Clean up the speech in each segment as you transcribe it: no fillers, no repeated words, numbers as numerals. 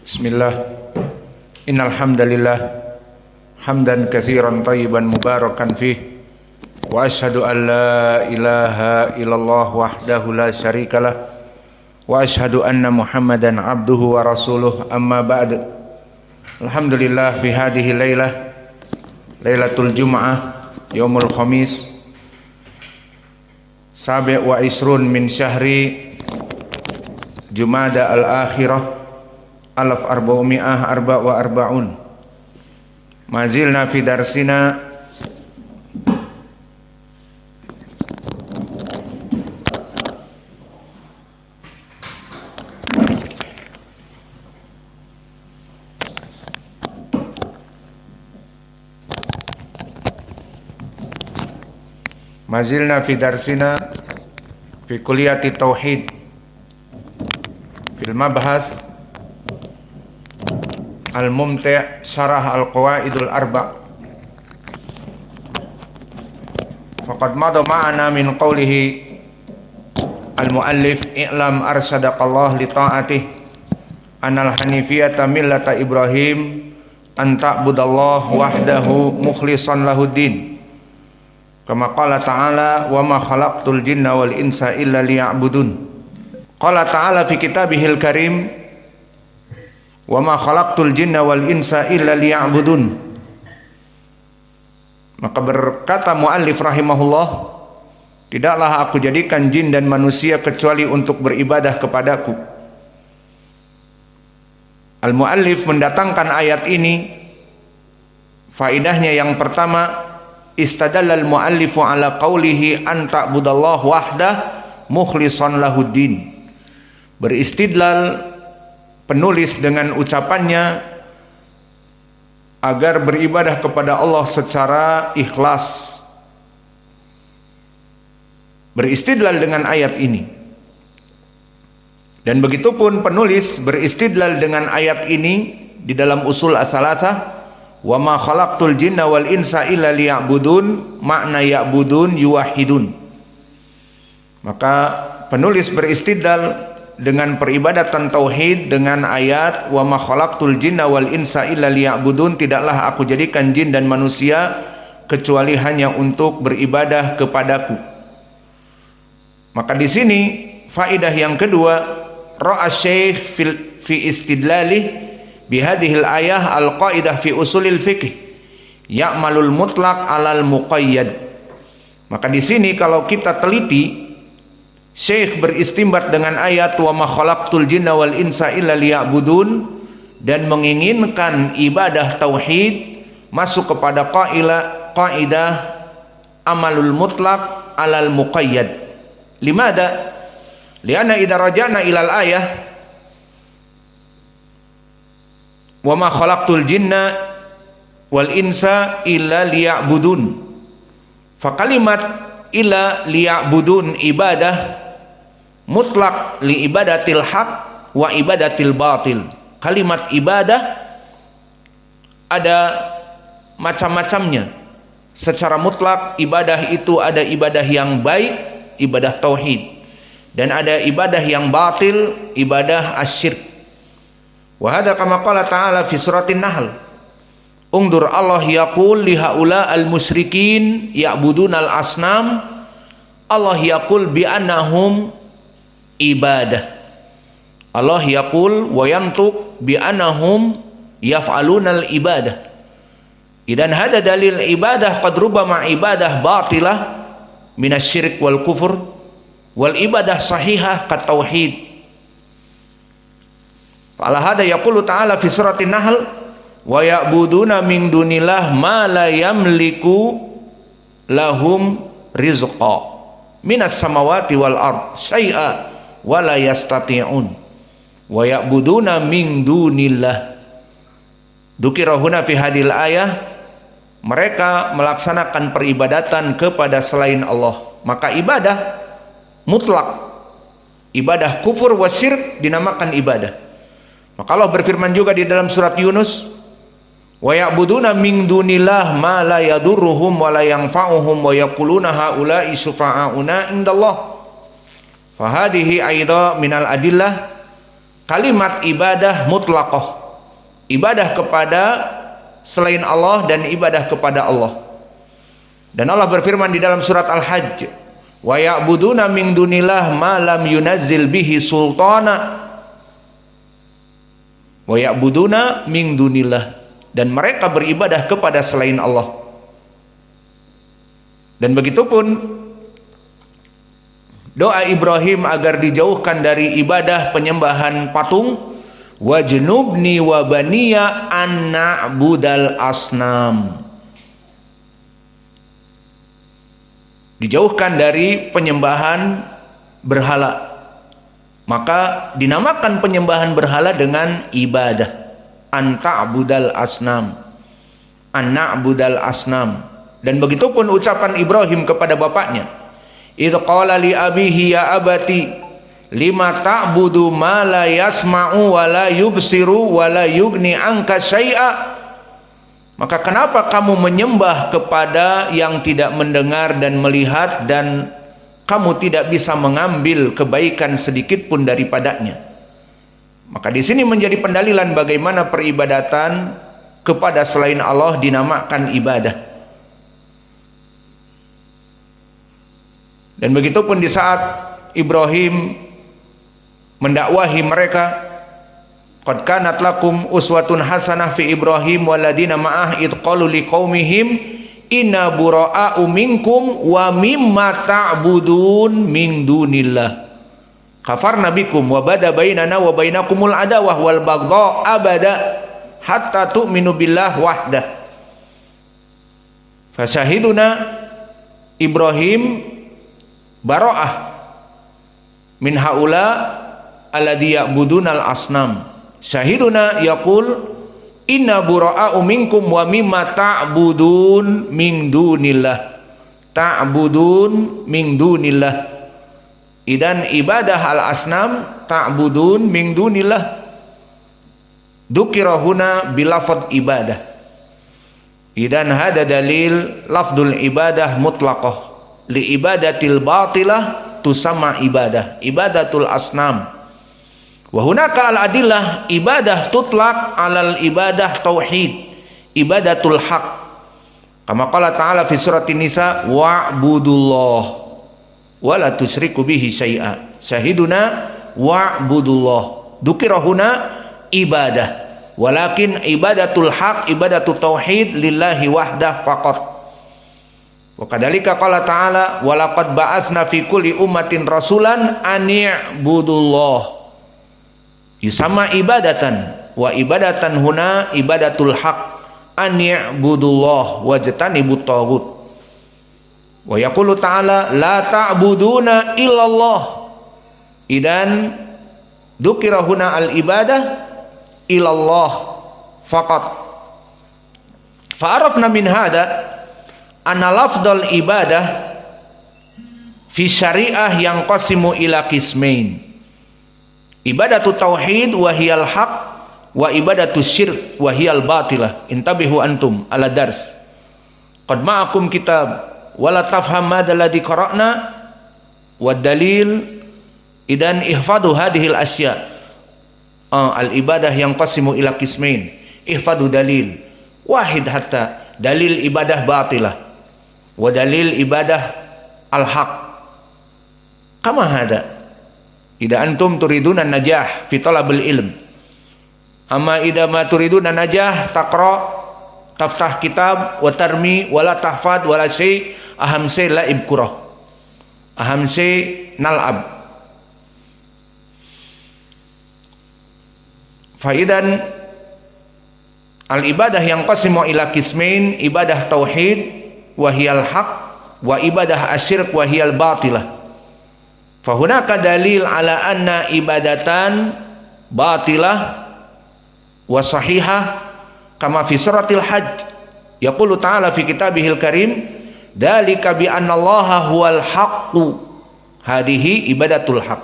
Bismillah. Innal hamdalillah hamdan katsiran thayyiban mubarakan fih wa asyhadu an la ilaha illallah wahdahu la syarikalah wa asyhadu anna Muhammadan abduhu wa rasuluh amma ba'd. Alhamdulillah fi hadhihi lailatul jum'ah yaumul khamis sabi' wa isrun min syahri Jumada al-akhirah alaf arba'umi'ah arba' wa arba'un. Mazilna fi darsina fi kulliyati tauhid fil mabhas al-mumti' syarah al-qawaidul arba'. Faqad madha ma'ana min qawlihi al-muallif i'lam arsadaqallah li ta'atih anal hanifiyata millata Ibrahim an ta'budallah wahdahu mukhlishan lahuddin. Kama qala ta'ala wa ma khalaqtul jinna wal insa illa liya'budun. Qala ta'ala fi kitabihil karim wa ma khalaqtul jinna wal insa illa liya'budun. Maka berkata muallif rahimahullah, tidaklah aku jadikan jin dan manusia kecuali untuk beribadah kepadaku. Al-muallif mendatangkan ayat ini, faidahnya yang pertama, istadallal muallifu ala qawlihi an ta'budallah wahdah mukhlishan lahuddin. Beristidlal penulis dengan ucapannya agar beribadah kepada Allah secara ikhlas. Beristidlal dengan ayat ini. Dan begitupun penulis beristidlal dengan ayat ini di dalam usul as-salasah, wa ma khalaqtul jinna wal insa illa liya'budun, makna ya'budun yuwahhidun. Maka penulis beristidlal dengan peribadatan tauhid dengan ayat wa ma khalaqtul jinna wal insa illa liya'budun, tidaklah aku jadikan jin dan manusia kecuali hanya untuk beribadah kepadaku. Maka di sini faidah yang kedua, ra'a syekh fi istidlalih bihadhil ayah al-qaidah fi usulil fiqh ya'malul mutlaq 'alal muqayyad. Maka di sini kalau kita teliti, Syekh beristimbat dengan ayat wa ma khalaqtul jinna wal insa illa liya'budun dan menginginkan ibadah tauhid masuk kepada qaidah amalul mutlaq 'alal muqayyad. Limada? Lianna idza raja'na ilal ayah wa ma khalaqtul jinna wal insa illa liya'budun. Fa kalimat illa liya'budun ibadah mutlak li ibadatil haq wa ibadatil batil. Kalimat ibadah ada macam-macamnya. Secara mutlak ibadah itu ada ibadah yang baik, ibadah tauhid, dan ada ibadah yang batil, ibadah asyirk. Wa hadza kama qala ta'ala fi suratin Nahl. Ungdur Allah yaqul li haula al musyrikin ya'budunal asnam. Allah yaqul bi annahum ibadah. Allah yaqul wa yantuq bi annahum yaf'alunal ibadah. Idan hada dalil ibadah qad rubama ibadah batilah minasy-syirk wal kufur wal ibadah sahihah kat tauhid. Fa'ala hada yaqulu ta'ala fi suratin Nahl wa ya'buduna min dunillah ma la yamliku lahum rizqa minas samawati wal ard syai'a wa la yastati'un wa ya'buduna min dunillah. Dukirahuna fi hadil ayah, mereka melaksanakan peribadatan kepada selain Allah. Maka ibadah mutlak, ibadah kufur wa syirk dinamakan ibadah. Maka Allah berfirman juga di dalam surat Yunus, wa ya'buduna min dunillah ma la yadurruhum wa la yanfa'uhum wa yaquluna haula'i syufa'auna indallah. Fa hadhihi aidha minal adillah kalimat ibadah mutlaqah, ibadah kepada selain Allah dan ibadah kepada Allah. Dan Allah berfirman di dalam surat Al-Hajj, wa ya'buduna min dunillah ma lam yunazzil bihi sultana. Wa ya'buduna min dunillah, dan mereka beribadah kepada selain Allah. Dan begitupun doa Ibrahim agar dijauhkan dari ibadah penyembahan patung, wajnubni wa baniya an na'budal asnam. Dijauhkan dari penyembahan berhala. Maka dinamakan penyembahan berhala dengan ibadah. An ta'budal asnam. An na'budal asnam. Dan begitupun ucapan Ibrahim kepada bapaknya. Idh qala li abihi ya abati lima ta'budu ma la yasma'u wa la yubsiru wa la yugni anka syai'a. Maka kenapa kamu menyembah kepada yang tidak mendengar dan melihat, dan kamu tidak bisa mengambil kebaikan sedikit pun daripadanya? Maka di sini menjadi pendalilan bagaimana peribadatan kepada selain Allah dinamakan ibadah. Dan begitupun di saat Ibrahim mendakwahi mereka, qad kanat lakum uswatun hasanah fi Ibrahim waladina ma'ah id qalu liqaumihim inna bura'a'u minkum wa mimma ta'budun min dunillah kafarna bikum wa bada bainana wa bainakumul adawah wal baghdha abada hatta tu'minu billah wahdah. Fasyahiduna Ibrahim bara'ah min haula alladhi ya'budunal asnam. Syahiduna yaqul inna bura'a'u minkum wa mimma ta'budun min dunillah. Ta'budun min dunillah. Idan ibadah al-asnam ta'budun min dunillah. Dukirahuna bilafad ibadah. Idan hada dalil lafdul ibadah mutlaqah. Li ibadatil batilah tusamma ibadah. Ibadatul asnam. Wa hunaka al-adillah ibadah tutlaq alal ibadah tauhid, ibadatul haq. Kama qala ta'ala fi surati Nisa, wa'budullah wa la tusyriku bihi syai'a. Syahiduna wa'budullah. Dzukirahuna ibadah. Walakin ibadatul haq, ibadatul tauhid lillahi wahdah faqat. Wa kadzalika qala ta'ala, wa laqad ba'atsna fi kulli ummatin rasulan an i'budullah. Yusama ibadatan, wa ibadatan huna ibadatul haq an ya'budullah wajtanibut taghut. Wa yaqulu ta'ala la ta'buduna illallah. Idan dzukira huna al ibadah illallah faqat. Fa'arafna min hada anna lafdal ibadah fi syariah yang qasimu ila qismain. Ibadatu tauhid wa hiyal haq wa ibadatu syirk wa hiyal batilah. Intabihu antum ala dars. Qad ma'akum kitab wala tafham madha alladhi qara'na wa dalil. Idan ihfadu hadhil asya. Al ibadah yang qasimu ila qismain. Ihfadu dalil wahid hatta dalil ibadah batilah wa dalil ibadah al haq. Kama hada? Ida antum turiduna najah fi talabil ilm. Amma ida ma turiduna najah taqra taftah kitab wa tarmi wala tahfad wala syai aham say laib kurah. Aham say nal'ab. Faidan al ibadah yang qasimu ila qismain, ibadah tauhid wa hiyal haq wa ibadah asyirk wa hiyal batilah. Fahunaka dalil ala anna ibadatan batilah wa sahihah kama fi suratil hajj yaqulu ta'ala fi kitabihil karim dalika bi anna allaha huwal haqqu hadihi ibadatul haqq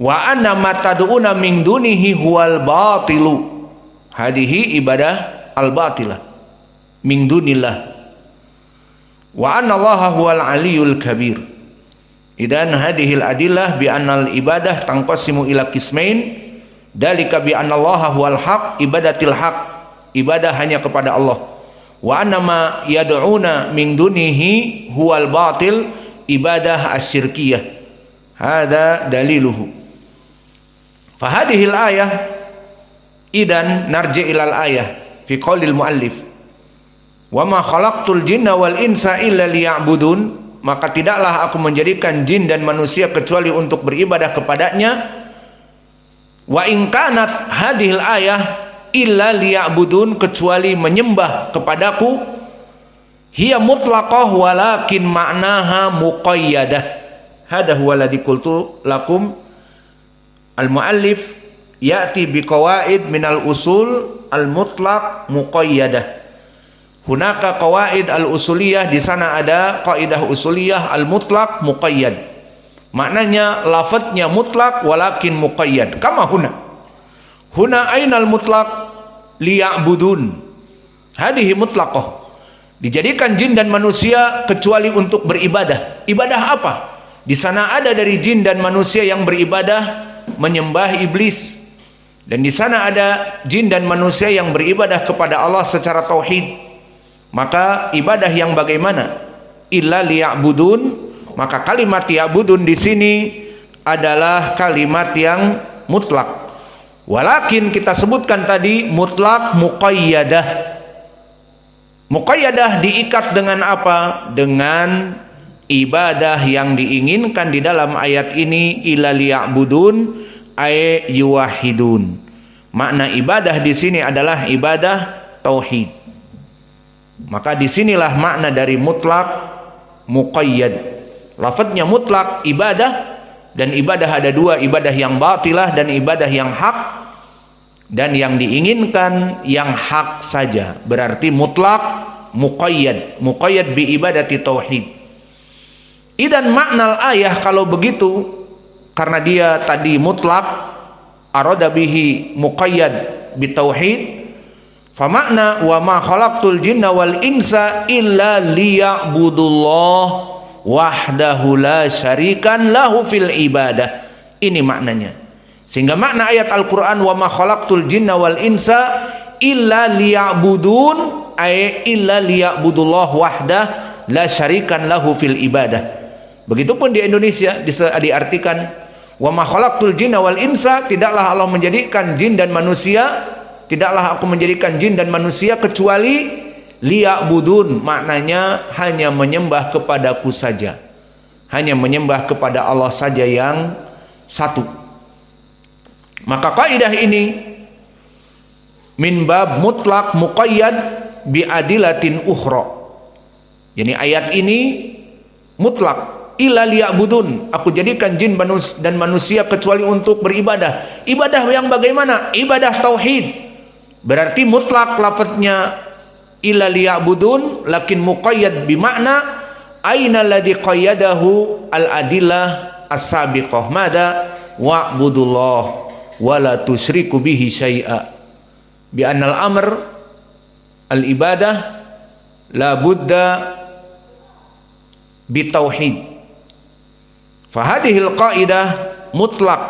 wa anna ma tad'una min dunihi huwal batilu hadihi ibadah al batilah min dunillah wa anna allaha huwal aliyul kabir. Idan hadhil adillah bi annal ibadah tanqasimu ila qismain Dalika bi anallaha huwal haq, ibadatil haq, ibadah hanya kepada Allah. Wa annama yad'una min dunihi huwal batil, ibadah asyirkiyah. Hada daliluhu. Fahadihil ayah, idan narji ilal ayah fi qaulil muallif wa ma khalaqtul jinna wal insa illa liya'budun, maka tidaklah aku menjadikan jin dan manusia kecuali untuk beribadah kepadanya. Wa in kanat hadhil ayah illa liya'budun, kecuali menyembah kepadaku, hiya mutlaqah walakin ma'naha muqayyadah. Hadha huwa alladhi qultu lakum. Al-muallif ya'ti biqawaid minal usul al-mutlaq muqayyadah. Hunaka qawaid al-usuliyah, di sana ada kaidah usuliyah al-mutlaq muqayyad. Maknanya lafadznya mutlak walakin muqayyad. Kama huna ainal mutlaq liya'budun. Hadihi mutlaqah. Dijadikan jin dan manusia kecuali untuk beribadah. Ibadah apa? Di sana ada dari jin dan manusia yang beribadah menyembah iblis. Dan di sana ada jin dan manusia yang beribadah kepada Allah secara tauhid. Maka ibadah yang bagaimana? Illa liya'budun, maka kalimat ya'budun di sini adalah kalimat yang mutlak. Walakin kita sebutkan tadi mutlak muqayyadah. Muqayyadah diikat dengan apa? Dengan ibadah yang diinginkan di dalam ayat ini, illa liya'budun ay yuwahhidun. Makna ibadah di sini adalah ibadah tauhid. Maka disinilah makna dari mutlak muqayyad. Lafadznya mutlak ibadah, dan ibadah ada dua, ibadah yang batilah dan ibadah yang hak. Dan yang diinginkan yang hak saja, berarti mutlak muqayyad. Muqayyad bi ibadati tauhid. Idan makna ayah kalau begitu, karena dia tadi mutlak, arada bihi muqayyad bi tauhid, fa makna wa ma khalaqtul jinna wal insa illa liya'budullah wahdahu la syarikan lahu fil ibadah. Ini maknanya. Sehingga makna ayat Al-Qur'an wa ma khalaqtul jinna wal insa illa liya'budun ay illa liya'budullah wahdah la syarikan lahu fil ibadah. Begitupun di Indonesia diartikan wa ma khalaqtul jinna wal insa, tidaklah Allah menjadikan jin dan manusia, tidaklah aku menjadikan jin dan manusia kecuali liya'budun, maknanya hanya menyembah kepadaku saja, hanya menyembah kepada Allah saja yang satu. Maka kaidah ini min bab mutlak muqayyad bi adilatin ukhra. Jadi ayat ini mutlak, illa liya'budun, aku jadikan jin dan manusia kecuali untuk beribadah. Ibadah yang bagaimana? Ibadah tauhid. Berarti mutlak lafadznya illa liya'budun, lakin muqayyad bimakna aina alladhi qayyadahu al-adillah as-sabiqah. Mada wa'budullah wa la tusyriku bihi syai'a. Bi annal amr al-ibadah la budda bi tauhid. Fa hadhil qaidah mutlak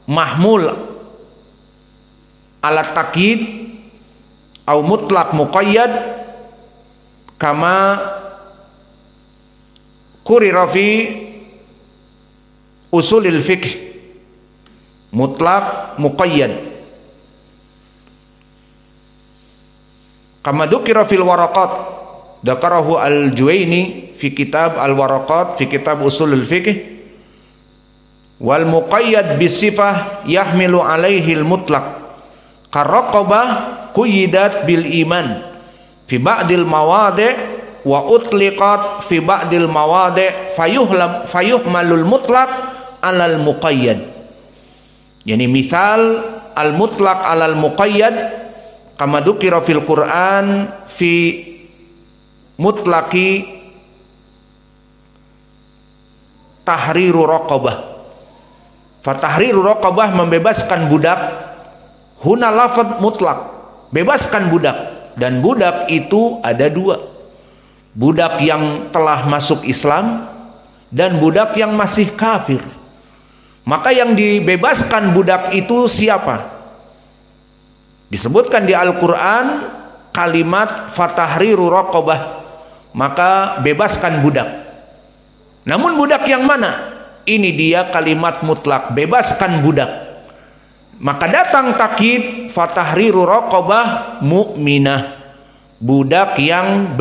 mahmul alat takyid atau mutlak muqayyad kama qurira fi usulil fiqh. Mutlak muqayyad kama dzukira fil waraqat, dzakarahu al-Juwaini fi kitab al-waraqat fi kitab usulul fiqh. Wal muqayyad bisifah yahmilu alaihi al-mutlaq karraqabah kuyidat bil iman fi ba'dil mawadi' wa utliqat fi ba'dil mawadi' fayuhmalul mutlaq alal muqayyad. Yani misal al mutlaq alal muqayyad kama dzukira fil Qur'an fi mutlaqi tahriru raqabah. Fatahriru raqabah membebaskan budak. Huna lafadz mutlak, bebaskan budak. Dan budak itu ada dua, budak yang telah masuk Islam dan budak yang masih kafir. Maka yang dibebaskan budak itu siapa? Disebutkan di Al-Quran kalimat fatahriru raqabah, maka bebaskan budak. Namun budak yang mana? Ini dia kalimat mutlak, bebaskan budak. Maka datang takkid fatahriru raqabah mu'minah, budak yang